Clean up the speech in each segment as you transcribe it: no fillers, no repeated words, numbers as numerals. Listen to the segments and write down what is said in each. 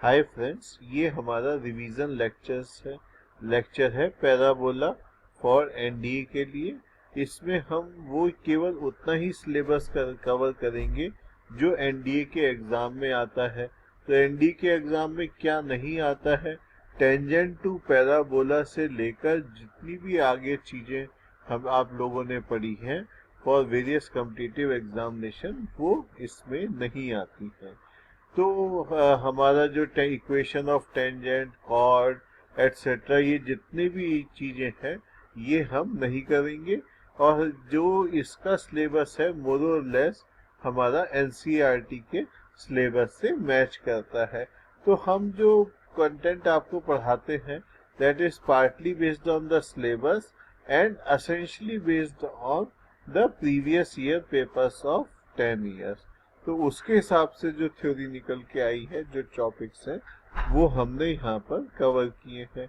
Hi friends, ये हमारा revision lecture है पैराबोला फॉर एनडीए के लिए। इसमें हम वो केवल उतना ही सिलेबस कवर करेंगे जो एनडीए के एग्जाम में आता है। तो एनडीए के एग्जाम में क्या नहीं आता है, टेंजेंट टू पैराबोला से लेकर जितनी भी आगे चीजें हम आप लोगों ने पढ़ी हैं फॉर वेरियस कॉम्पिटिटिव एग्जामिनेशन, वो इसमें नहीं आती हैं। तो हमारा जो equation of tangent, chord et cetera, ये जितनी भी चीजें हैं ये हम नहीं करेंगे। और जो इसका सिलेबस है मोर और लेस हमारा एनसीईआरटी के सिलेबस से मैच करता है। तो हम जो कंटेंट आपको पढ़ाते हैं that is partly based on the syllabus and essentially based on the previous year papers of 10 years. तो उसके हिसाब से जो थ्योरी निकल के आई है, जो टॉपिक्स हैं, वो हमने यहाँ पर कवर किए हैं।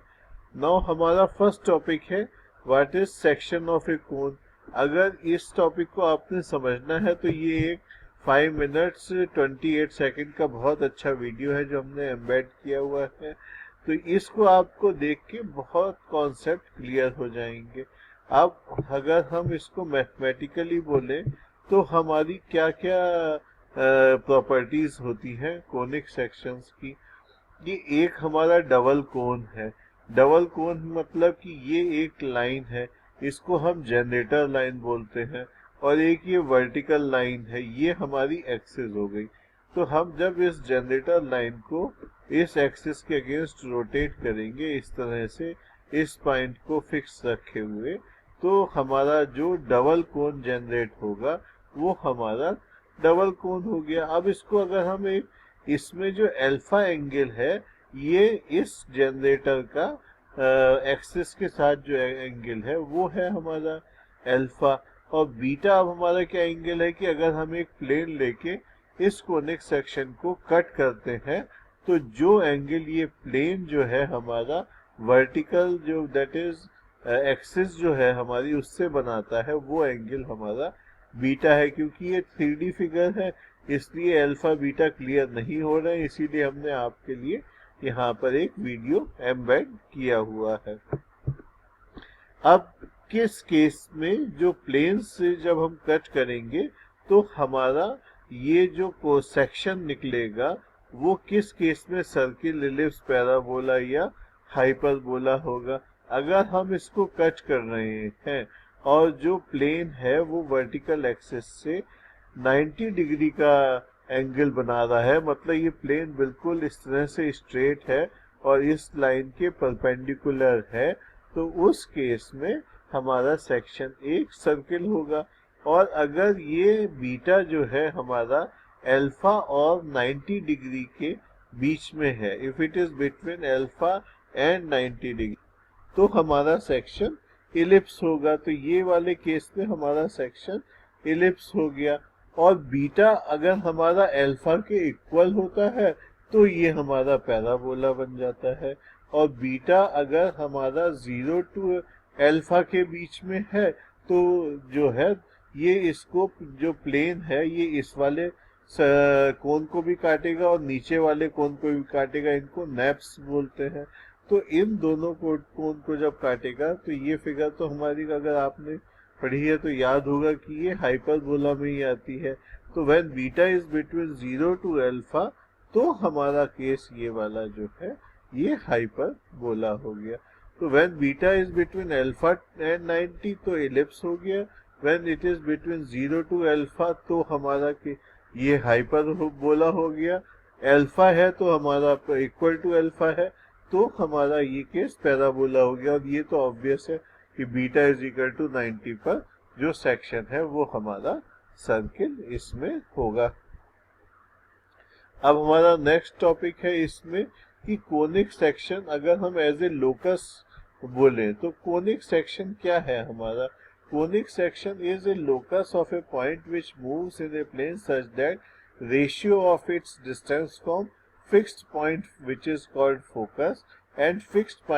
नाउ हमारा फर्स्ट टॉपिक है व्हाट इज सेक्शन ऑफ ए कोन। अगर इस टॉपिक को आपने समझना है तो ये एक 5 मिनट्स 28 सेकंड का बहुत अच्छा वीडियो है जो हमने एम्बेड किया हुआ है। तो इसको आपको देख के बहुत कॉन्सेप्ट क्लियर हो जाएंगे। अब अगर हम इसको मैथमेटिकली बोले तो हमारी क्या क्या प्रॉपर्टीज होती हैं कोनिक सेक्शंस की। ये एक हमारा डबल कोन है। डबल कोन मतलब कि ये एक लाइन है, इसको हम जनरेटर लाइन बोलते हैं, और एक ये वर्टिकल लाइन है, ये हमारी एक्सिस हो गई। तो हम जब इस जनरेटर लाइन को इस एक्सिस के अगेंस्ट रोटेट करेंगे इस तरह से, इस पॉइंट को फिक्स रखे हुए, तो हमारा जो डबल कोन जनरेट होगा वो हमारा डबल कोन हो गया। अब इसको अगर हम एक, इसमें जो अल्फा एंगल है ये इस जनरेटर का एक्सिस के साथ जो एंगल है वो है हमारा अल्फा। और बीटा अब हमारा क्या एंगल है कि अगर हम एक प्लेन लेके इस कोनिक सेक्शन को कट करते हैं तो जो एंगल ये प्लेन जो है हमारा वर्टिकल जो दैट इज एक्सिस जो है हमारी उससे बनाता है, वो एंगल हमारा बीटा है। क्योंकि ये 3D फिगर है इसलिए अल्फा बीटा क्लियर नहीं हो रहे हैं, इसीलिए हमने आपके लिए यहाँ पर एक वीडियो एम्बेड किया हुआ है। अब किस केस में जो प्लेन से जब हम कट करेंगे तो हमारा ये जो सेक्शन निकलेगा वो किस केस में सर्किल, इलिप्स, पैराबोला या हाइपरबोला होगा। अगर हम इसको कट कर रहे हैं और जो प्लेन है वो वर्टिकल एक्सिस से 90 डिग्री का एंगल बना रहा है, मतलब ये प्लेन बिल्कुल इस तरह से स्ट्रेट है और इस लाइन के परपेंडिकुलर है, तो उस केस में हमारा सेक्शन एक सर्किल होगा। और अगर ये बीटा जो है हमारा अल्फा और 90 डिग्री के बीच में है, if it is between alpha and 90 degree, तो हमारा सेक्शन इलिप्स होगा। तो ये वाले केस में हमारा सेक्शन इलिप्स हो गया। और बीटा अगर हमारा अल्फा के इक्वल होता है तो ये हमारा पैराबोला बन जाता है। और बीटा अगर हमारा 0 टू अल्फा के बीच में है तो जो है ये इसको, जो प्लेन है ये इस वाले कोन को भी काटेगा और नीचे वाले कोन को भी काटेगा, इनको नेप्स बोलते हैं। तो इन दोनों कोन को जब काटेगा तो ये फिगर तो हमारी, अगर आपने पढ़ी है तो याद होगा कि ये हाइपरबोला में ही आती है। तो when beta is between 0 to alpha तो हमारा केस ये वाला जो है ये हाइपरबोला हो गया। तो when beta is between alpha and 90 तो इलिप्स हो गया। When it is between 0 to alpha तो हमारा ये हाइपरबोला हो गया। अल्फा है तो हमारा इक्वल टू अल्फा है तो हमारा ये केस पैराबोला हो गया। और ये तो ऑब्वियस है कि बीटा इज इक्वल टू 90 पर जो सेक्शन है वो हमारा सर्किल इसमें होगा। अब हमारा नेक्स्ट टॉपिक है इसमें कि कोनिक सेक्शन अगर हम एज ए लोकस बोले तो कोनिक सेक्शन क्या है हमारा। Conic section is a locus of a point which moves in a plane such that ratio of its distance from fixed point which is called focus and fixed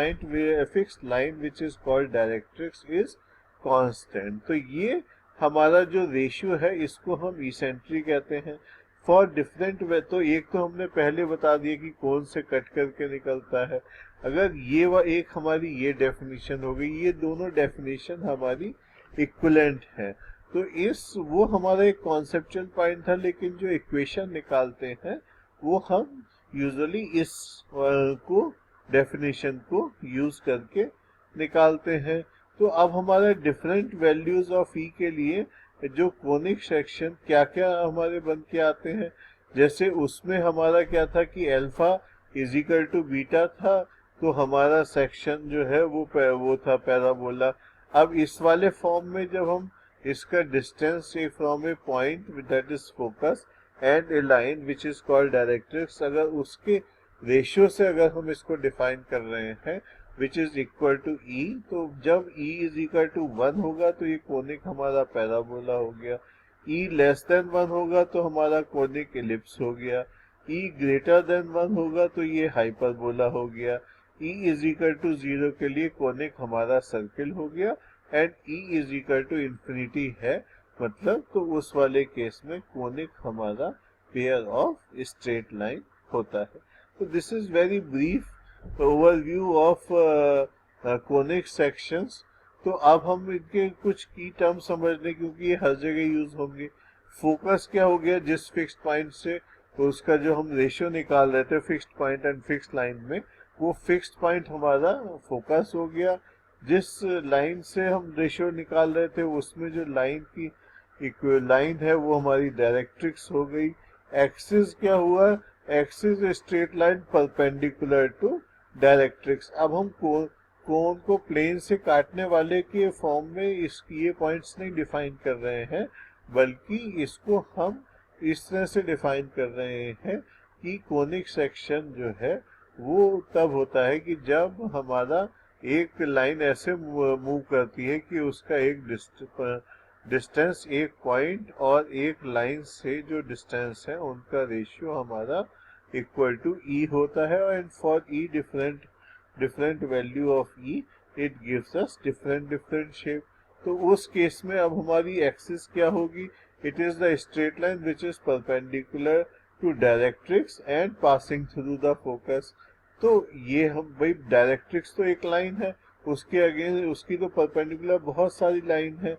line which is called directrix is constant। तो ये हमारा जो ratio है इसको हम इसेंट्री कहते हैं। For different way, तो एक तो हमने पहले बता दिया कि कौन से कट करके निकलता है। अगर ये एक हमारी ये डेफिनेशन हो गई, ये दोनों डेफिनेशन हमारी इक्विवेलेंट है, तो इस वो हमारा एक कॉन्सेप्चुअल पॉइंट था। लेकिन जो इक्वेशन निकालते हैं वो हम यूजुअली इस को डेफिनेशन को यूज करके निकालते हैं। तो अब हमारा डिफरेंट वैल्यूज ऑफ ई के लिए जो कोनिक सेक्शन क्या क्या हमारे बन के आते हैं, जैसे उसमें हमारा क्या था कि alpha is equal to beta था, तो हमारा सेक्शन जो है वो था पैराबोला। अब इस वाले फॉर्म में जब हम इसका distance from a point that is focus and A line which is called directrix, अगर उसके रेशियो से अगर हम इसको डिफाइन कर रहे हैं विच इज इक्वल टू ई, तो जब ई इज इक्वल टू 1 होगा तो ये कोनिक हमारा पैराबोला हो गया। ई लेस देन 1 होगा तो हमारा कोनिक एलिप्स हो गया। ई ग्रेटर देन 1 होगा तो ये हाइपरबोला हो गया। ई इज इक्वल टू 0 के लिए कोनिक हमारा सर्किल हो गया। And e is equal to infinity है, मतलब तो उस वाले केस में कोनिक हमारा पेयर ऑफ स्ट्रेट लाइन होता है। तो this is very brief overview of conic sections. तो अब हम इनके कुछ की टर्म समझ लें, क्योंकि ये हर जगह यूज होंगे। फोकस क्या हो गया, जिस फिक्स्ड पॉइंट से तो उसका जो हम रेशियो निकाल रहे थे fixed point and fixed line में, वो फिक्स्ड पॉइंट हमारा फोकस हो गया। जिस लाइन से हम रेशियो निकाल रहे थे उसमें जो लाइन की लाइन है वो हमारी डायरेक्ट्रिक्स हो गई। एक्सिस क्या हुआ, axis straight line perpendicular to directrix. अब हम कोन को प्लेन से काटने वाले के फॉर्म में ये पॉइंट्स नहीं डिफाइन कर रहे हैं, बल्कि इसको हम इस तरह से डिफाइन कर रहे हैं कि कोनिक सेक्शन जो है वो तब होता है कि जब हमारा एक लाइन ऐसे मूव करती है कि उसका एक डिस्टेंस एक पॉइंट और एक लाइन से जो डिस्टेंस है उनका रेशियो हमारा इक्वल टू ई होता है। And for E different value of E it gives us different shape। तो उस केस में अब हमारी एक्सिस क्या होगी, it is the straight line which is perpendicular to directrix and passing through the focus। तो ये हम भाई डायरेक्ट्रिक्स तो एक लाइन है, उसके अगेंस्ट उसकी तो परपेंडिकुलर बहुत सारी लाइन है,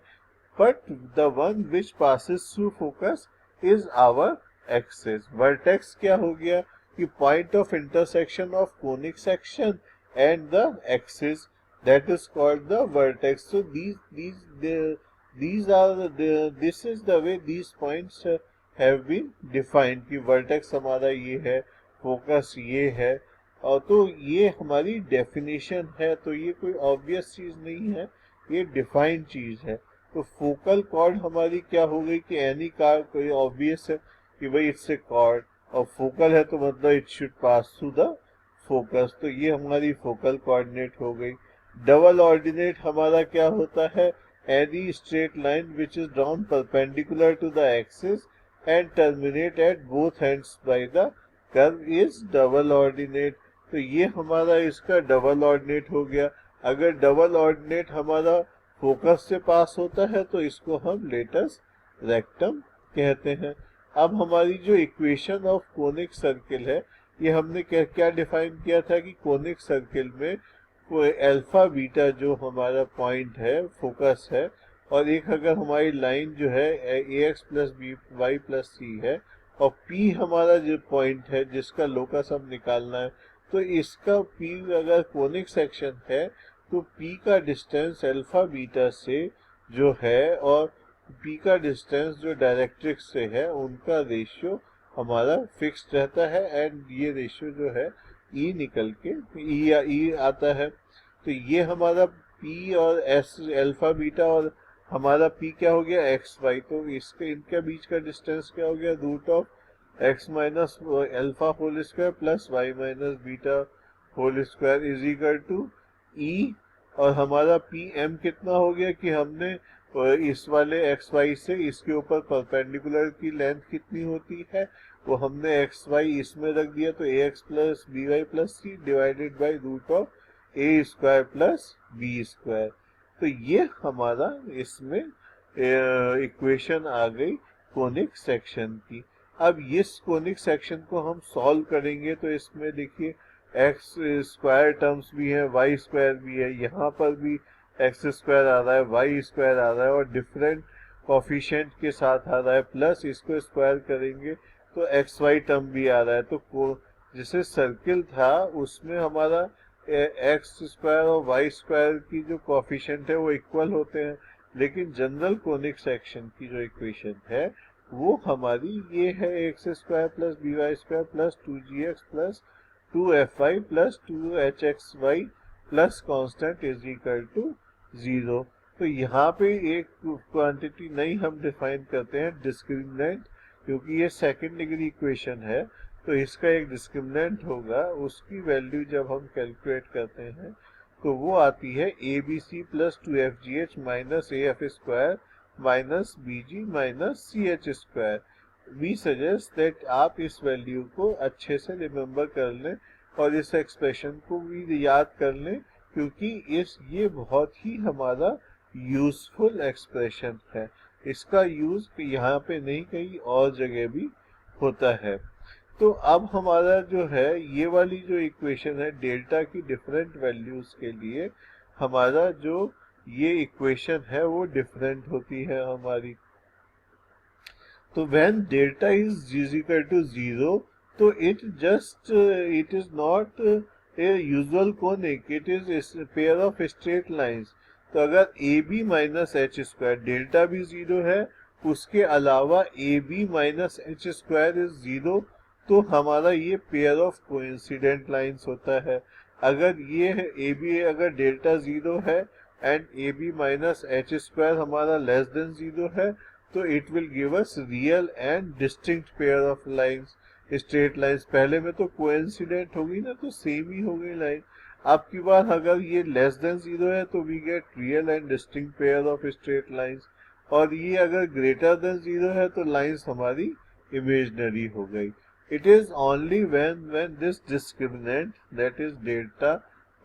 but the one which passes through focus is our axis। Vertex क्या हो गया कि point of intersection of conic section and the axis, that is called the vertex। So these are this is the way these points have been defined कि vertex हमारा ये है, focus ये है, और तो ये हमारी definition है। तो ये कोई obvious चीज नहीं है, ये defined चीज है। तो focal chord हमारी क्या हो गई कि any का कोई obvious है कि भाई it's a chord, और focal है तो मतलब it should pass through the focus. तो ये हमारी फोकल कोऑर्डिनेट हो गई। डबल ऑर्डिनेट हमारा क्या होता है, any straight line which is drawn perpendicular to the axis and terminate at both ends by the curve is double ordinate. तो ये हमारा इसका डबल ऑर्डिनेट हो गया। अगर डबल ऑर्डिनेट हमारा फोकस से पास होता है तो इसको हम लेटस रेक्टम कहते हैं। अब हमारी जो इक्वेशन ऑफ कोनिक सर्किल है, ये हमने क्या डिफाइन किया था कि कोनिक सर्किल में कोई अल्फा बीटा जो हमारा पॉइंट है फोकस है, और एक अगर हमारी लाइन जो है A X plus B Y plus C है, और पी हमारा जो पॉइंट है जिसका लोकस हम निकालना है, तो इसका पी अगर कोनिक सेक्शन है तो पी का डिस्टेंस अल्फा बीटा से जो है और पी का डिस्टेंस जो डायरेक्ट्रिक्स से है उनका रेशियो हमारा फिक्स रहता है। एंड ये रेशियो जो है ई निकल के ई आता है। तो ये हमारा पी और एस अल्फा बीटा, और हमारा पी क्या हो गया एक्स वाई, तो इसके इनके बीच का डिस्टेंस क्या हो गया root of X minus alpha whole square plus Y minus beta whole square is equal to E. और हमारा पी एम कितना हो गया कि हमने इस वाले एक्स वाई से इसके ऊपर परपेंडिकुलर की लेंथ कितनी होती है वो हमने एक्स वाई इसमें रख दिया, तो A X plus B Y plus C divided by root of A square plus B square. तो ये हमारा इसमें इक्वेशन आ गई कोनिक सेक्शन की। अब इस कोनिक सेक्शन को हम सॉल्व करेंगे तो इसमें देखिए एक्स स्क्वायर टर्म्स भी है, वाई स्क्वायर भी है, यहाँ पर भी एक्स स्क्वायर आ रहा है, वाई स्क्वायर आ रहा है और डिफरेंट कोफिशिएंट के साथ आ रहा है, प्लस इसको स्क्वायर करेंगे तो एक्स वाई टर्म भी आ रहा है। तो जैसे सर्किल था उसमें हमारा एक्स स्क्वायर और वाई स्क्वायर की जो कोफिशिएंट है वो इक्वल होते हैं, लेकिन जनरल कोनिक सेक्शन की जो इक्वेशन है वो हमारी ये है x square plus B y square plus 2gx plus 2fy plus 2hxy plus constant is equal to 0। तो यहाँ पे एक क्वांटिटी नई हम डिफाइन करते हैं डिस्क्रिमिनेंट, क्योंकि ये सेकंड डिग्री इक्वेशन है तो इसका एक डिस्क्रिमिनेंट होगा, उसकी वैल्यू जब हम कैलकुलेट करते हैं तो वो आती है abc plus 2fgh minus af square minus bg minus ch square. We suggest that आप इस वैल्यू को अच्छे से रिमेम्बर कर लें और इस एक्सप्रेशन को भी याद कर लें, क्योंकि ये बहुत ही हमारा यूजफुल एक्सप्रेशन है। इसका यूज यहाँ पे नहीं कहीं और जगह भी होता है। तो अब हमारा जो है ये वाली जो इक्वेशन है डेल्टा की डिफरेंट वैल्यूज के लिए हमारा जो ये इक्वेशन है वो डिफरेंट होती है हमारी। तो when delta is equal to 0 तो it is not a usual conic, it is pair of straight lines. तो अगर a b minus h square delta भी 0 है, उसके अलावा a b minus h square is 0, तो हमारा ये पेयर ऑफ कोइंसिडेंट लाइंस होता है। अगर ये है ए बी, अगर डेल्टा 0 है and a b minus h square हमारा लेस देन 0 है, तो it will give us real and distinct pair of lines, straight lines. पहले में तो कोइंसिडेंट होगी ना, तो सेम ही हो गई लाइन। अब की बार अगर ये लेस देन 0 है तो we get real and distinct pair of straight lines, और ये अगर ग्रेटर देन 0 है तो लाइंस हमारी इमेजिनरी हो गई। It is only when this discriminant that is delta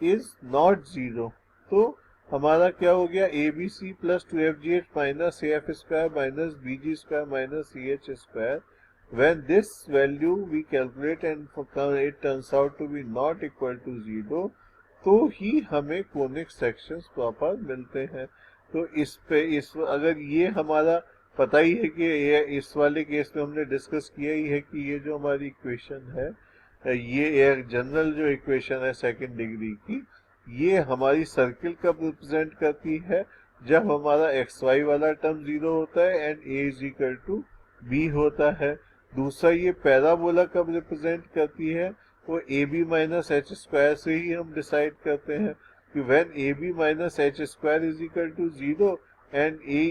is not 0, तो हमारा क्या हो गया abc plus 2fgh minus af square minus bg square minus ch square, when this value we calculate and it turns out to be not equal to 0, तो ही हमें conic sections proper मिलते हैं। तो इस अगर ये हमारा पता ही है कि ये इस वाले केस में हमने डिस्कस किया ही है कि ये जो हमारी इक्वेशन है ये एक जनरल जो इक्वेशन है सेकंड डिग्री की, ये हमारी सर्किल कब रिप्रेजेंट करती है, जब हमारा एक्स वाई वाला टर्म 0 होता है and a is equal to b होता है। दूसरा ये पैराबोला कब रिप्रेजेंट करती है, वो a b minus h square से ही हम डिसाइड करते हैं कि when a b minus h square is equal to 0 and a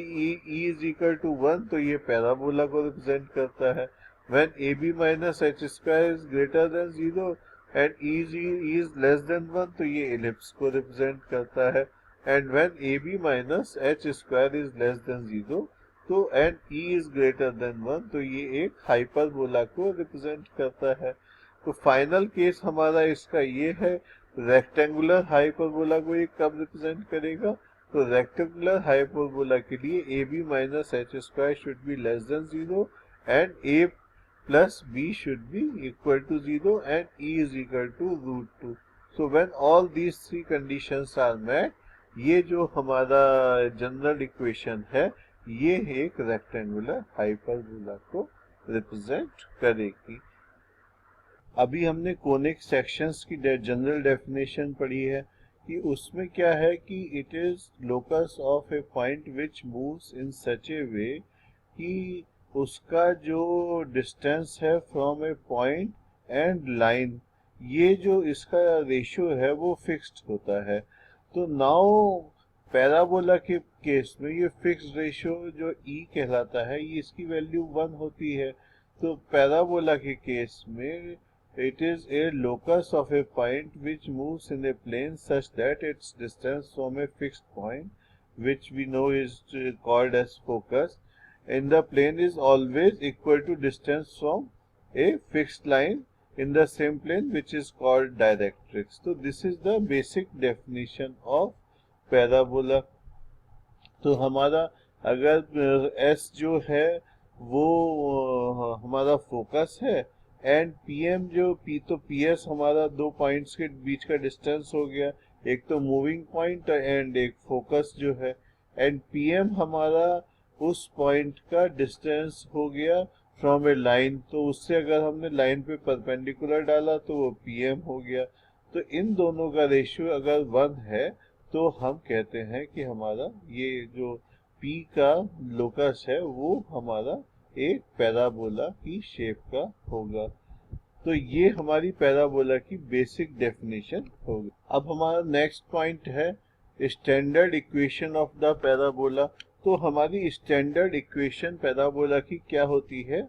is equal to 1, तो ये पैराबोला को रिप्रेजेंट करता है। When a b minus h square is greater than 0 and is less than 1, तो ये एलिप्स को रिप्रेजेंट करता है। And when a b minus h square is less than 0 तो and e is greater then 1, तो ये एक हाइपरबोला को रिप्रेजेंट करता है। तो फाइनल केस हमारा इसका ये है, रेक्टेंगुलर हाइपरबोला को ये कब रिप्रेजेंट करेगा, तो रेक्टेंगुलर हाइपरबोला के लिए a b minus h square should be less than 0 and a plus b should be equal to 0 and e is equal to √2। So when all these three conditions are met, ये जो हमारा general equation है ये एक rectangular hyperbola को represent करेगी। अभी हमने कोनिक सेक्शंस की जनरल डेफिनेशन पढ़ी है कि उसमें क्या है कि it is locus of a point which moves in such a way कि उसका जो डिस्टेंस है from a point and line, ये जो इसका रेशियो है वो फिक्स्ड होता है। तो नाउ पैराबोला के केस में ये फिक्स्ड रेशियो जो ई कहलाता है ये इसकी वैल्यू 1 होती है। तो पैराबोला के केस में it is a locus of a point which moves in a plane such that its distance from a fixed point which we know is called as focus in the plane is always equal to distance from a fixed line in the same plane which is called directrix. So this is the basic definition of parabola. तो हमारा अगर S जो है वो हमारा focus है, and PM जो तो पीएस हमारा दो पॉइंट्स के बीच का डिस्टेंस हो गया, एक तो मूविंग पॉइंट एंड एक फोकस जो है, एंड पीएम हमारा उस पॉइंट का डिस्टेंस हो गया फ्रॉम ए लाइन, तो उससे अगर हमने लाइन पे परपेंडिकुलर डाला तो वो पीएम हो गया। तो इन दोनों का रेशियो अगर 1 है तो हम कहते हैं कि हमारा ये जो P का लोकस है वो हमारा एक पैराबोला की शेप का होगा। तो ये हमारी पैराबोला की बेसिक डेफिनेशन होगी। अब हमारा नेक्स्ट पॉइंट है standard equation of the parabola. तो हमारी स्टैंडर्ड इक्वेशन पैराबोला की क्या होती है,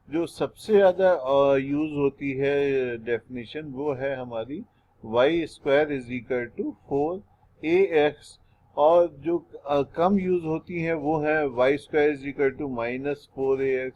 जो सबसे ज्यादा यूज होती है डेफिनेशन, वो है हमारी y square is equal to 4ax, और जो कम यूज होती है वो है y square is equal to -4ax,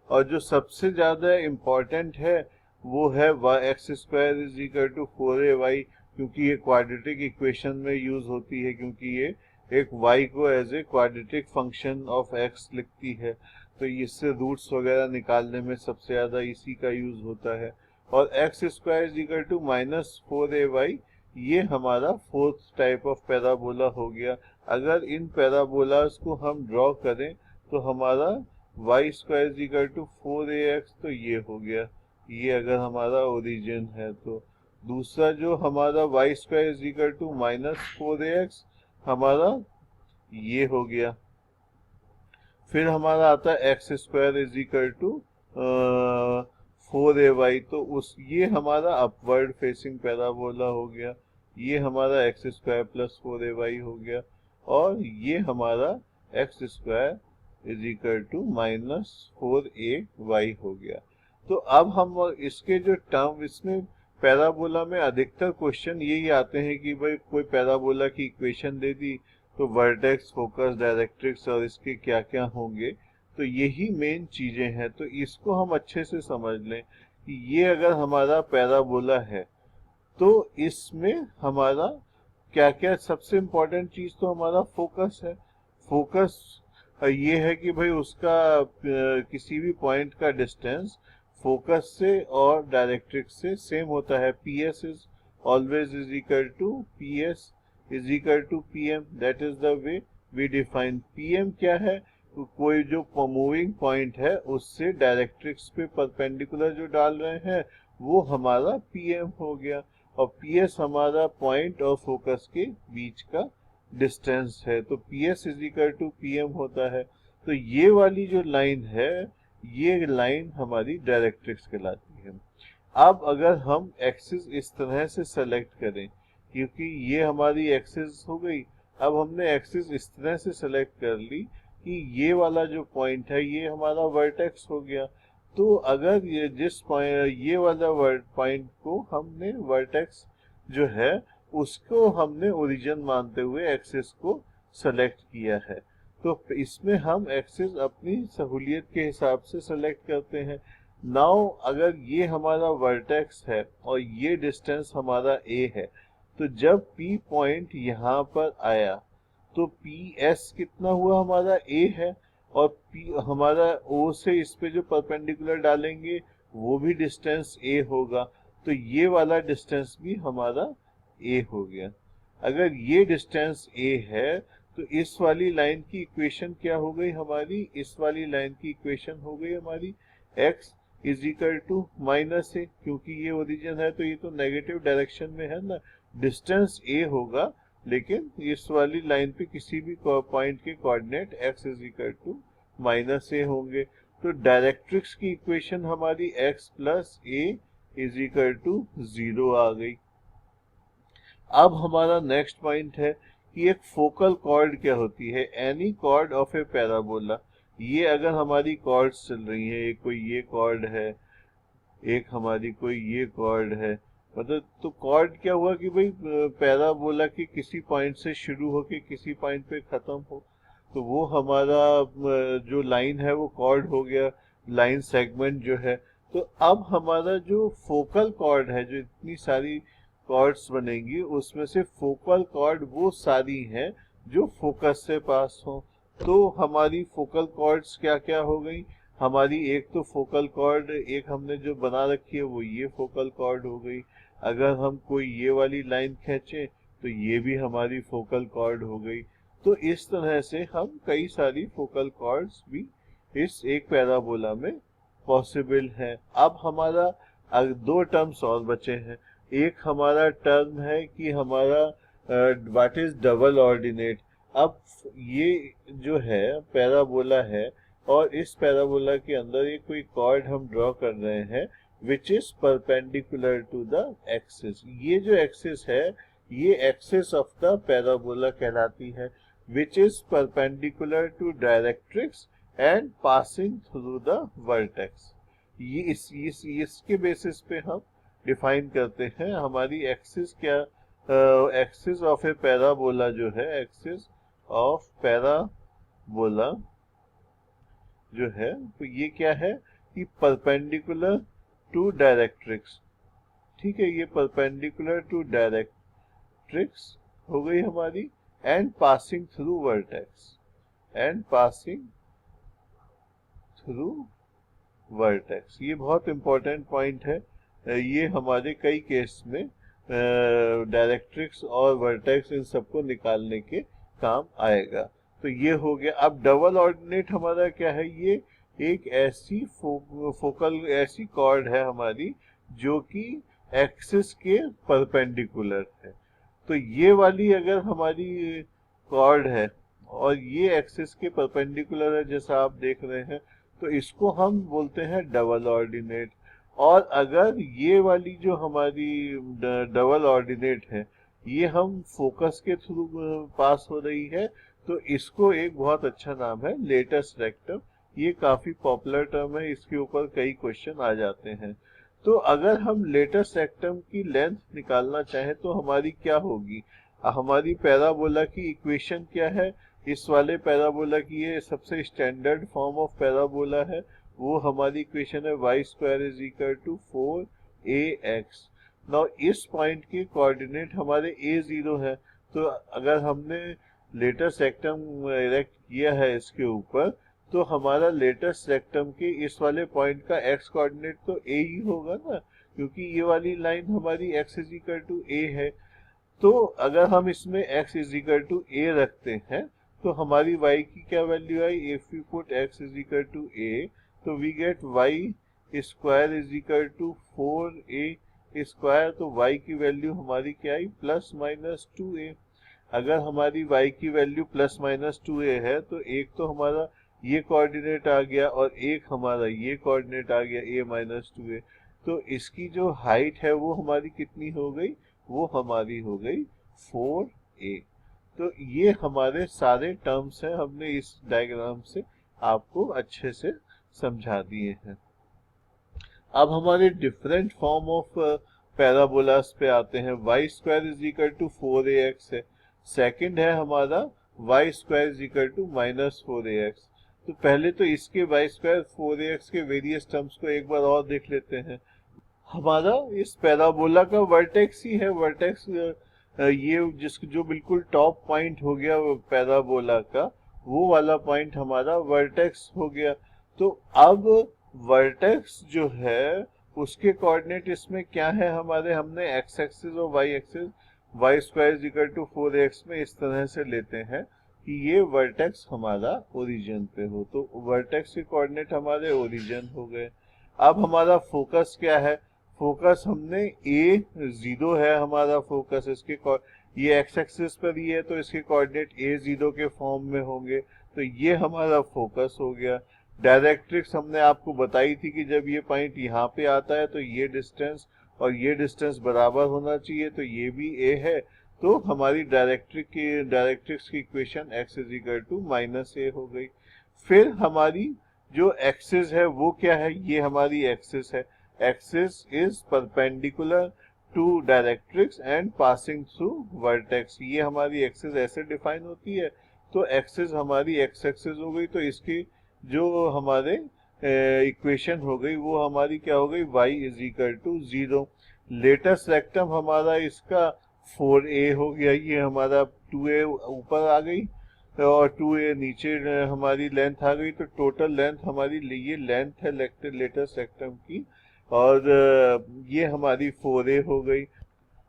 और जो सबसे ज्यादा इम्पोर्टेंट है वो है x square is equal to 4ay, क्योंकि ये क्वाड्रेटिक इक्वेशन में यूज होती है, क्योंकि ये एक y को as a quadratic function of x लिखती है, तो इससे रूट्स वगैरह निकालने में सबसे ज्यादा इसी का यूज होता है। और x square is equal to -4ay, ये हमारा फोर्थ टाइप ऑफ पैराबोला हो गया। अगर इन पैराबोलास को हम ड्रॉ करें तो हमारा y square is equal to 4ax, तो ये हो गया, ये अगर हमारा ओरिजिन है। तो दूसरा जो हमारा y square is equal to -4ax हमारा ये हो गया। फिर हमारा आता है x square is equal to 4ay, तो उस ये हमारा अपवर्ड फेसिंग पैराबोला हो गया, ये हमारा एक्स स्क्वायर प्लस 4ay हो गया, और ये हमारा x square is equal to -4ay हो गया। तो अब हम इसके जो टर्म, इसमें पैराबोला में अधिकतर क्वेश्चन यही आते हैं कि भाई कोई पैराबोला की इक्वेशन दे दी तो वर्टेक्स, फोकस, डायरेक्ट्रिक्स और इसके क्या क्या होंगे, तो यही मेन चीजें हैं। तो इसको हम अच्छे से समझ लें कि ये अगर हमारा पैराबोला है तो इसमें हमारा क्या क्या, सबसे इम्पोर्टेंट चीज तो हमारा फोकस है। फोकस ये है कि भाई उसका किसी भी पॉइंट का डिस्टेंस फोकस से और डायरेक्ट्रिक्स से सेम होता है। PS is always is equal to PS is equal to PM, that is the way we define. PM क्या है, तो कोई जो मूविंग पॉइंट है उससे डायरेक्ट्रिक्स पे परपेंडिकुलर जो डाल रहे हैं वो हमारा पीएम हो गया, और पीएस हमारा पॉइंट और फोकस के बीच का डिस्टेंस है, तो PS is equal to PM होता है। तो ये वाली जो लाइन है, ये लाइन हमारी डायरेक्ट्रिक्स कहलाती है। अब अगर हम एक्सिस इस तरह से सेलेक्ट करें, क्योंकि ये हमारी एक्सिस हो गई, अब हमने एक्सिस इस तरह से सेलेक्ट कर ली कि ये वाला जो पॉइंट है ये हमारा वर्टेक्स हो गया। तो अगर ये जिस पॉइंट, ये वाला पॉइंट को हमने वर्टेक्स जो है उसको हमने ओरिजिन मानते हुए एक्सिस को सेलेक्ट किया है, तो इसमें हम एक्सिस अपनी सहूलियत के हिसाब से सेलेक्ट करते हैं। नाउ अगर ये हमारा वर्टेक्स है और ये डिस्टेंस हमारा a है, तो जब P पॉइंट यहाँ पर आया तो PS कितना हुआ, हमारा a है, और P हमारा O से इस पे जो परपेंडिकुलर डालेंगे वो भी डिस्टेंस a होगा, तो ये वाला डिस्टेंस भी हमारा a हो गया। अगर ये डिस्टेंस a है तो इस वाली लाइन की इक्वेशन क्या हो गई हमारी, इस वाली लाइन की इक्वेशन हो गई हमारी x is equal to -a, क्योंकि ये ओरिजिन है तो ये तो नेगेटिव डायरेक्शन में है ना, डिस्टेंस a होगा, लेकिन इस वाली लाइन पे किसी भी पॉइंट के coordinate x is equal to -a होंगे। तो डायरेक्ट्रिक्स की इक्वेशन हमारी x plus a is equal to 0 आ गई। अब हमारा नेक्स्ट पॉइंट है कि एक फोकल कॉर्ड क्या होती है, any chord of a parabola. ये अगर हमारी कॉर्ड्स चल रही हैं, एक कोई ये कॉर्ड है, एक हमारी कोई ये कॉर्ड है, मतलब तो कॉर्ड क्या हुआ कि भाई पैराबोला के किसी पॉइंट से शुरू होके किसी पॉइंट पे खत्म हो, तो वो हमारा जो लाइन है वो कॉर्ड हो गया, लाइन सेगमेंट जो है। तो अब हमारा जो फोकल कॉर्ड है, जो इतनी सारी कॉर्ड्स बनेंगी उसमें से फोकल कॉर्ड वो सारी हैं जो फोकस से पास हो। तो हमारी फोकल कॉर्ड्स क्या क्या हो गई, हमारी एक तो फोकल कॉर्ड एक हमने जो बना रखी है वो ये फोकल कॉर्ड हो गई। अगर हम कोई ये वाली लाइन खींचे तो ये भी हमारी फोकल कॉर्ड हो गई। तो इस तरह से हम कई सारी फोकल कॉर्ड्स भी इस एक पैराबोला में पॉसिबल है। अब हमारा दो टर्म्स और बचे हैं। एक हमारा टर्म है कि हमारा व्हाट इज डबल ऑर्डिनेट। अब ये जो है पैराबोला है और इस पैराबोला के अंदर ये कोई कॉर्ड हम ड्रॉ कर रहे हैं which is perpendicular to the axis. ये जो एक्सिस है ये एक्सिस ऑफ द पैराबोला कहलाती है which is perpendicular to directrix and passing through the vertex. ये इसके बेसिस पे हम डिफाइन करते हैं हमारी एक्सिस क्या। एक्सिस ऑफ ए पैराबोला जो है, एक्सिस ऑफ पैराबोला जो है तो ये क्या है कि परपेंडिकुलर टू डायरेक्ट्रिक्स। ठीक है, ये परपेंडिकुलर टू डायरेक्ट्रिक्स हो गई हमारी and passing through vertex, and passing through vertex. ये बहुत इंपॉर्टेंट पॉइंट है। ये हमारे कई केस में डायरेक्ट्रिक्स और वर्टेक्स इन सबको निकालने के काम आएगा। तो ये हो गया। अब डबल ऑर्डिनेट हमारा क्या है, ये एक ऐसी फोकल ऐसी कॉर्ड है हमारी जो कि एक्सिस के परपेंडिकुलर है। तो ये वाली अगर हमारी कॉर्ड है और ये एक्सिस के परपेंडिकुलर है जैसा आप देख रहे हैं, तो इसको हम बोलते हैं डबल ऑर्डिनेट। और अगर ये वाली जो हमारी डबल ऑर्डिनेट है ये हम फोकस के थ्रू पास हो रही है, तो इसको एक बहुत अच्छा नाम है लेटस रेक्टम। ये काफी पॉपुलर टर्म है, इसके ऊपर कई क्वेश्चन आ जाते हैं। तो अगर हम लेटस रेक्टम की लेंथ निकालना चाहें तो हमारी क्या होगी, हमारी पैराबोला की इक्वेशन क्या है। इस वाले पैराबोला की ये सबसे स्टैंडर्ड फॉर्म ऑफ पैराबोला है, वो हमारी इक्वेशन है y square is equal to 4ax। Now इस पॉइंट के कोऑर्डिनेट हमारे a0 है, तो अगर हमने लेटस रेक्टम इरेक्ट किया है इसके ऊपर, तो हमारा लेटस रेक्टम के इस वाले पॉइंट का x कोऑर्डिनेट तो a ही होगा ना, क्योंकि ये वाली लाइन हमारी x is equal to a है। तो अगर हम इसमें x is equal to a रखते हैं तो हमारी y की क्या वैल्यू आई, if you put x is equal to a तो we get y square is equal to 4a square. तो y की वैल्यू हमारी क्या आई, प्लस माइनस 2a। अगर हमारी y की वैल्यू प्लस माइनस 2a है तो एक तो हमारा ये कोऑर्डिनेट आ गया और एक हमारा ये कोऑर्डिनेट आ गया a माइनस 2a। तो इसकी जो हाइट है वो हमारी कितनी हो गई, वो हमारी हो गई 4a। तो ये हमारे सारे टर्म्स हैं, हमने इस डायग्राम से आपको अच्छे से समझा दिए हैं। अब हमारे डिफरेंट फॉर्म ऑफ पैराबोलास पे आते हैं। y square is equal to 4ax है। सेकंड है हमारा y square is equal to minus 4ax। तो पहले तो इसके y स्क्वायर 4ax के वेरियस टर्म्स को एक बार और देख लेते हैं। हमारा इस पैराबोला का वर्टेक्स ही है, वर्टेक्स ये जो बिल्कुल टॉप पॉइंट हो गया पैराबोला का, वो वाला पॉइंट हमारा वर्टेक्स हो गया। तो अब वर्टेक्स जो है उसके कोऑर्डिनेट इसमें क्या है हमारे, हमने x एक्सिस और y axis y square is equal to 4x में इस तरह से लेते हैं कि ये वर्टेक्स हमारा ओरिजिन पे हो। तो वर्टेक्स के कोऑर्डिनेट हमारे ओरिजिन हो गए। अब हमारा फोकस क्या है, फोकस हमने a0 है हमारा फोकस, इसके ये x एक्सिस पर ही है तो इसके कोऑर्डिनेट a0 के फॉर्म में होंगे। तो ये हमारा फोकस हो गया। डायरेक्ट्रिक्स हमने आपको बताई थी कि जब ये पॉइंट यहाँ पे आता है तो ये डिस्टेंस और ये डिस्टेंस बराबर होना चाहिए, तो ये भी a है। तो हमारी डायरेक्ट्रिक्स की equation x is equal to minus a हो गई। फिर हमारी जो एक्सिस है वो क्या है, ये हमारी एक्सिस है। Axis is perpendicular to directrix and passing through vertex. ये हमारी एक्सिस ऐसे डिफाइन होती है। तो एक्सिस हमारी x एक्सिस हो गई, तो इसकी जो हमारे इक्वेशन हो गई वो हमारी क्या हो गई, y is equal to 0। Latus rectum हमारा इसका 4a हो गया, ये हमारा 2a ऊपर आ गई। और 2a नीचे हमारी लेंथ आ गई, तो टोटल लेंथ हमारी ये लेंथ है लेटर सेक्टम की, और ये हमारी 4a हो गई।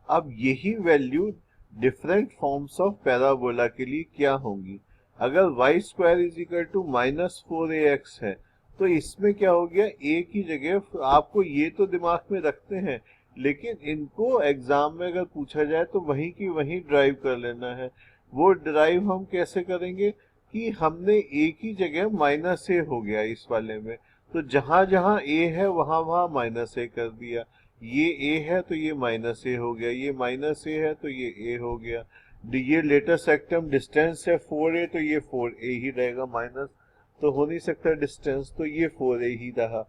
अब यही value different forms of parabola के लिए क्या होंगी? अगर y square is equal to -4ax है, तो इसमें क्या हो गया, a की जगह आपको ये तो दिमाग में रखते हैं, लेकिन इनको एग्जाम में अगर पूछा जाए तो वहीं की वहीं ड्राइव कर लेना है। वो ड्राइव हम कैसे करेंगे कि हमने a की जगह -a हो गया इस वाले में, तो जहां जहां a है वहां वहां -a कर दिया। ये a है तो ये -a हो गया, ये -a है तो ये a हो गया। ये लेटर सेक्टम डिस्टेंस है 4a, तो ये 4a ही रहेगा, माइनस तो हो नहीं सकता डिस्टेंस, तो ये 4a ही रहा।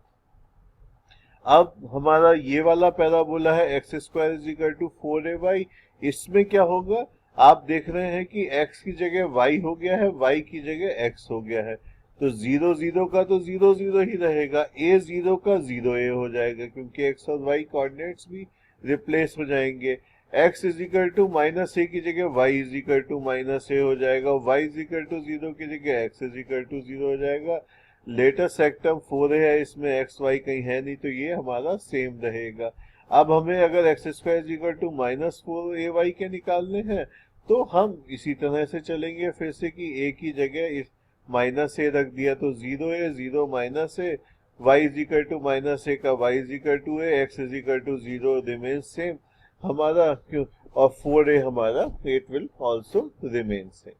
अब हमारा ये वाला पैराबोला है x square is equal to 4ay। इसमें क्या होगा, आप देख रहे हैं कि x की जगह y हो गया है, y की जगह x हो गया है, तो 0 0 का तो 0 0 ही रहेगा, a 0 का 0a हो जाएगा, क्योंकि x और y कोऑर्डिनेट्स भी रिप्लेस हो जाएंगे। x is equal to -a की जगह y is equal to -a हो जाएगा, y इज इक्वल टू 0 की जगह x इज इक्वल टू 0 हो जाएगा। लेटर सेक्टम 4a है, इसमें एक्स वाई कहीं है नहीं, तो ये हमारा सेम रहेगा। अब हमें अगर x square equal to -4ay के निकालने हैं, तो हम इसी तरह से चलेंगे फिर से कि a की जगह इस -a रख दिया तो 0a 0 -a, y is equal to -a का y is equal to a, x is equal to 0 remain same हमारा, क्यों, और 4a हमारा it will also remain same.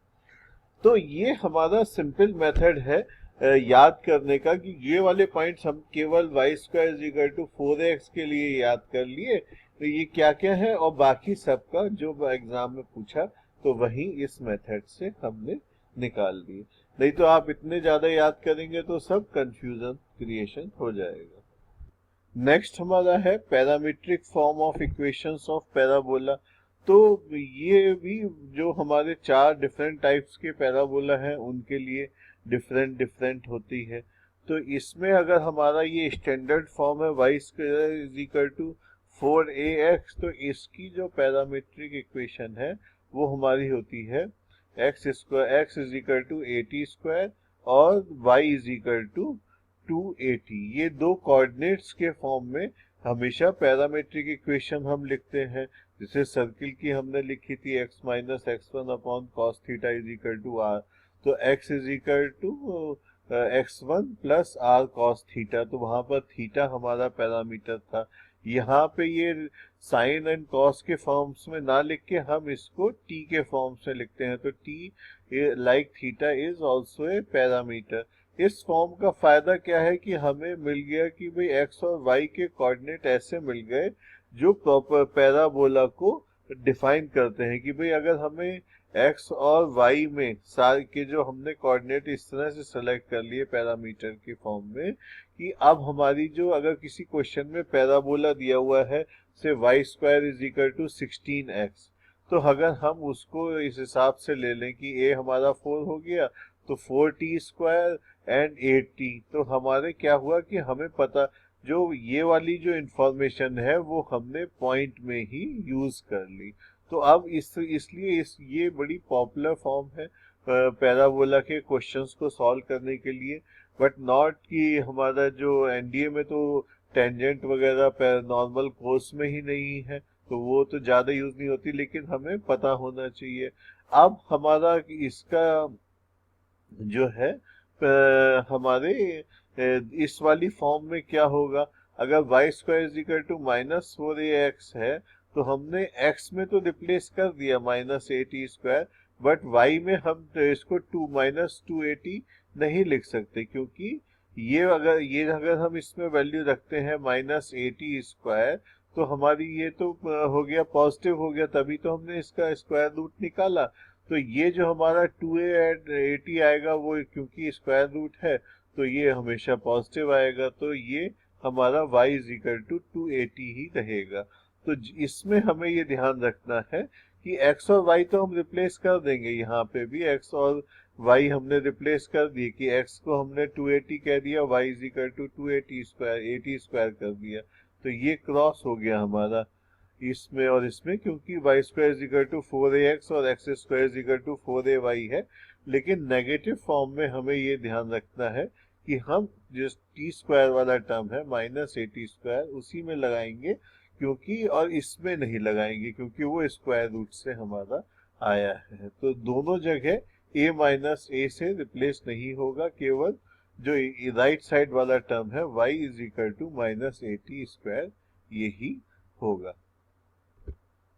तो ये हमारा सिंपल मेथड है याद करने का, कि ये वाले पॉइंट्स हम केवल y square is equal to 4x के लिए याद कर लिए, तो ये क्या क्या है, और बाकी सबका जो एग्जाम में पूछा तो वही इस मेथड से हमने निकाल लिए। नहीं तो आप इतने ज्यादा याद करेंगे तो सब कंफ्यूजन क्रिएशन हो जाएगा। नेक्स्ट हमारा है parametric form of equations of parabola. तो ये भी जो हमारे 4 डिफरेंट टाइप्स के पैराबोला हैं उनके लिए डिफरेंट डिफरेंट होती है। तो इसमें अगर हमारा ये स्टैंडर्ड फॉर्म है y square is equal to 4ax, तो इसकी जो पैरामीट्रिक इक्वेशन है वो हमारी होती है x square x is equal to 80 और वाई इज इक्वल टू 280। ये दो कोऑर्डिनेट्स के फॉर्म में हमेशा पैरामेट्रिक इक्वेशन हम लिखते हैं। जैसे सर्किल की हमने लिखी थी x minus x1 upon cos theta is equal to r, तो x is equal to x1 plus r cos theta, तो वहां पर थीटा हमारा पैरामीटर था। यहाँ पे ये साइन एंड कॉस के फॉर्म्स में ना लिख के हम इसको t के फॉर्म्स में लिखते हैं, तो t like theta is also a parameter. इस फॉर्म का फायदा क्या है कि हमें मिल गया कि भाई x और y के कोऑर्डिनेट ऐसे मिल गए जो प्रॉपर पैराबोला को डिफाइन करते हैं, कि भाई अगर हमें x और y में सारे के जो हमने कोऑर्डिनेट इस तरह से सेलेक्ट कर लिए पैरामीटर के फॉर्म में, कि अब हमारी जो अगर किसी क्वेश्चन में पैराबोला दिया हुआ है से y square is equal to 16x, तो अगर हम उसको इस हिसाब से ले लें कि a हमारा 4 हो गया, तो 4t² एंड 8t, तो हमारे क्या हुआ कि हमें पता जो ये वाली जो इंफॉर्मेशन है वो हमने पॉइंट में ही यूज कर ली। तो अब इसलिए ये बड़ी पॉपुलर फॉर्म है पैराबोला के क्वेश्चंस को सॉल्व करने के लिए, बट नॉट कि हमारा जो एनडीए में तो टेंजेंट वगैरह नॉर्मल कोर्स में ही नहीं है, तो वो तो ज्यादा यूज नहीं होती, लेकिन हमें पता होना चाहिए। अब हमारा इसका जो है हमारे इस वाली फॉर्म में क्या होगा, अगर y square is equal to -4ax है, तो हमने x में तो रिप्लेस कर दिया -8t², बट y में हम तो इसको -280 नहीं लिख सकते, क्योंकि ये अगर हम इसमें वैल्यू रखते हैं -80², तो हमारी ये तो हो गया पॉजिटिव हो गया, तभी तो हमने इसका स्क्वायर रूट निकाला। तो ये जो हमारा 2a एंड 80 आएगा वो क्योंकि स्क्वायर रूट है तो ये हमेशा पॉजिटिव आएगा, तो ये हमारा y इज इक्वल टू 280 ही रहेगा। तो इसमें हमें ये ध्यान रखना है कि x और y तो हम रिप्लेस कर देंगे, यहाँ पे भी x और y हमने रिप्लेस कर दिए कि x को हमने 280 कह दिया, y इज इक्वल टू 280² 80² कर दिया, तो ये क्रॉस हो गया हमारा। इसमें और इसमें, क्योंकि y square is equal to 4ax और x square is equal to 4ay है। लेकिन नेगेटिव फॉर्म में हमें ये ध्यान रखना है कि हम जिस टी स्क्वायर वाला टर्म है -at² उसी में लगाएंगे, क्योंकि और इसमें नहीं लगाएंगे क्योंकि वो स्क्वायर रूट से हमारा आया है। तो दोनों जगह a माइनस a से रिप्लेस नहीं होगा, केवल जो राइट साइड वाला टर्म है y is equal to -at² यही होगा।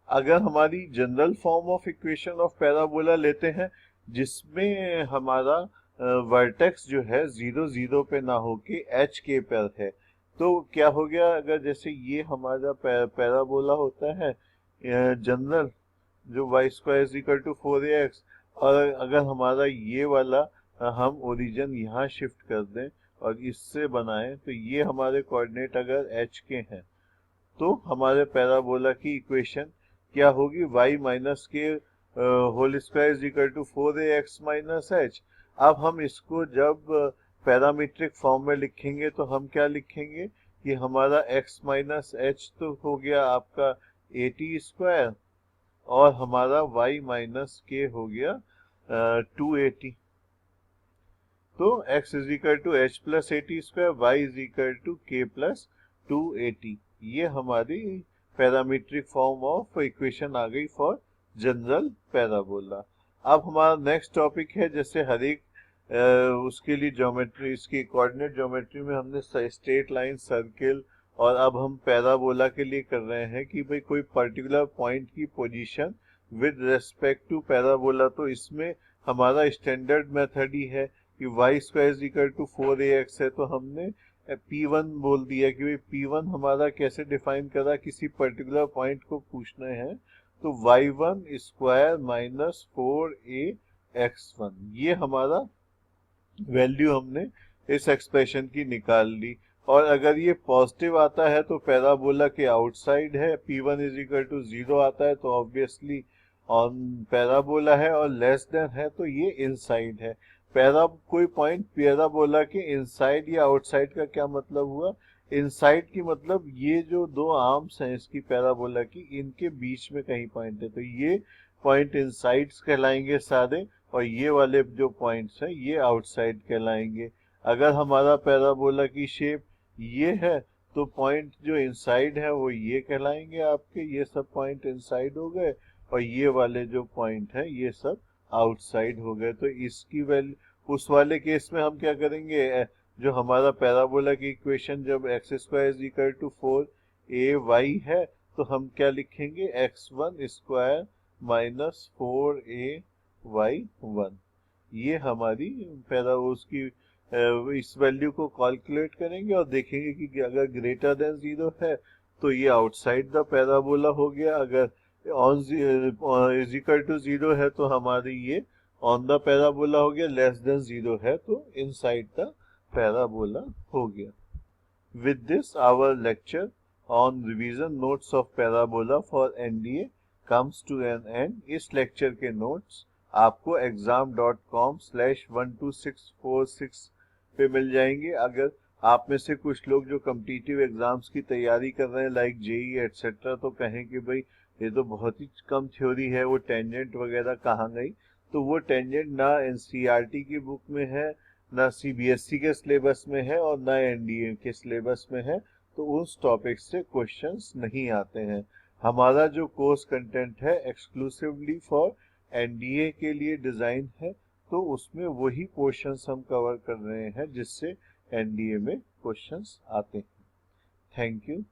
अगर हमारी general form of equation of parabola लेते हैं जिसमें हमारा वर्टेक्स जो है 0 0 पे ना होके एच के पर है, तो क्या हो गया, अगर जैसे ये हमारा पैराबोला होता है जनरल जो y square is equal to 4ax, और अगर हमारा ये वाला हम ओरिजिन यहाँ शिफ्ट कर दें और इससे बनाएं, तो ये हमारे कोऑर्डिनेट अगर एच के हैं तो हमारे पैराबोला की इक्वेशन क्या होगी, y माइनस के whole square is equal to 4ax minus h. अब हम इसको जब पैरामीट्रिक फॉर्म में लिखेंगे तो हम क्या लिखेंगे कि हमारा x माइनस एच तो हो गया आपका at² और हमारा y माइनस के हो गया 2at। तो x is equal to h plus at², y is equal to k plus 2at। ये हमारी पैरामीट्रिक फॉर्म ऑफ इक्वेशन आ गई फॉर जनरल पैराबोला। अब हमारा नेक्स्ट टॉपिक है, जैसे हर एक उसके लिए ज्योमेट्री, इसकी कोऑर्डिनेट ज्योमेट्री में हमने स्ट्रेट लाइन, सर्किल, और अब हम पैराबोला के लिए कर रहे हैं कि भाई कोई पर्टिकुलर पॉइंट की position with respect to parabola. तो इसमें हमारा स्टैंडर्ड मेथड ही है कि y square is equal to 4ax है, तो हमने P1 बोल दिया कि भाई P1 हमारा कैसे डिफाइन करा, किसी पर्टिकुलर पॉइंट को पूछना है, तो y1 स्क्वायर माइनस 4ax1, ये हमारा वैल्यू हमने इस एक्सप्रेशन की निकाल ली। और अगर ये पॉजिटिव आता है तो पैराबोला के आउटसाइड है, P1 इज इक्वल टू 0 आता है तो ऑब्वियसली ऑन पैराबोला है, और लेस देन है तो ये इनसाइड है। कोई पॉइंट पैराबोला के इनसाइड या आउटसाइड का क्या मतलब हुआ, इनसाइड की मतलब ये जो दो आर्म्स हैं इसकी पैराबोला की, इनके बीच में कहीं पॉइंट है, तो ये पॉइंट इनसाइड्स कहलाएंगे सारे, और ये वाले जो पॉइंट्स हैं ये आउटसाइड कहलाएंगे। अगर हमारा पैराबोला की शेप ये है तो पॉइंट जो इनसाइड है वो ये कहलाएंगे आपके, ये सब पॉइंट इनसाइड हो गए, और ये वाले जो पॉइंट है ये सब आउटसाइड हो गए। तो इसकी वैल्यू, उस वाले केस में हम क्या करेंगे, जो हमारा पैराबोला की इक्वेशन जब x square is equal to 4ay है, तो हम क्या लिखेंगे, x1 स्क्वायर माइनस 4ay1। ये हमारी उसकी इस वैल्यू को कैलकुलेट करेंगे और देखेंगे कि अगर ग्रेटर देन 0 है तो ये आउटसाइड द पैराबोला हो गया, अगर इज इक्वल टू 0 है तो हमारी ये ऑन द पैराबोला हो गया, लेस देन 0 है तो इनसाइड द पैराबोला हो गया। With this our lecture on revision notes of parabola for NDA comes to an end. इस लेक्चर के नोट्स आपको exam.com/12646 पे मिल जाएंगे। अगर आप में से कुछ लोग जो कम्पिटिटिव एग्जाम्स की तैयारी कर रहे हैं लाइक जेई एटसेट्रा, तो कहें कि भाई ये तो बहुत ही कम थ्योरी है, वो टेंजेंट वगैरह कहाँ गई, तो वो टेंजेंट ना एनसीईआरटी की बुक में है, ना सीबीएसई के सिलेबस में है, और ना एनडीए के सिलेबस में है, तो उस टॉपिक से क्वेश्चंस नहीं आते हैं। हमारा जो कोर्स कंटेंट है एक्सक्लूसिवली फॉर एनडीए के लिए डिजाइन है, तो उसमें वही क्वेश्चंस हम कवर कर रहे हैं जिससे एनडीए में क्वेश्चंस आते हैं। Thank you.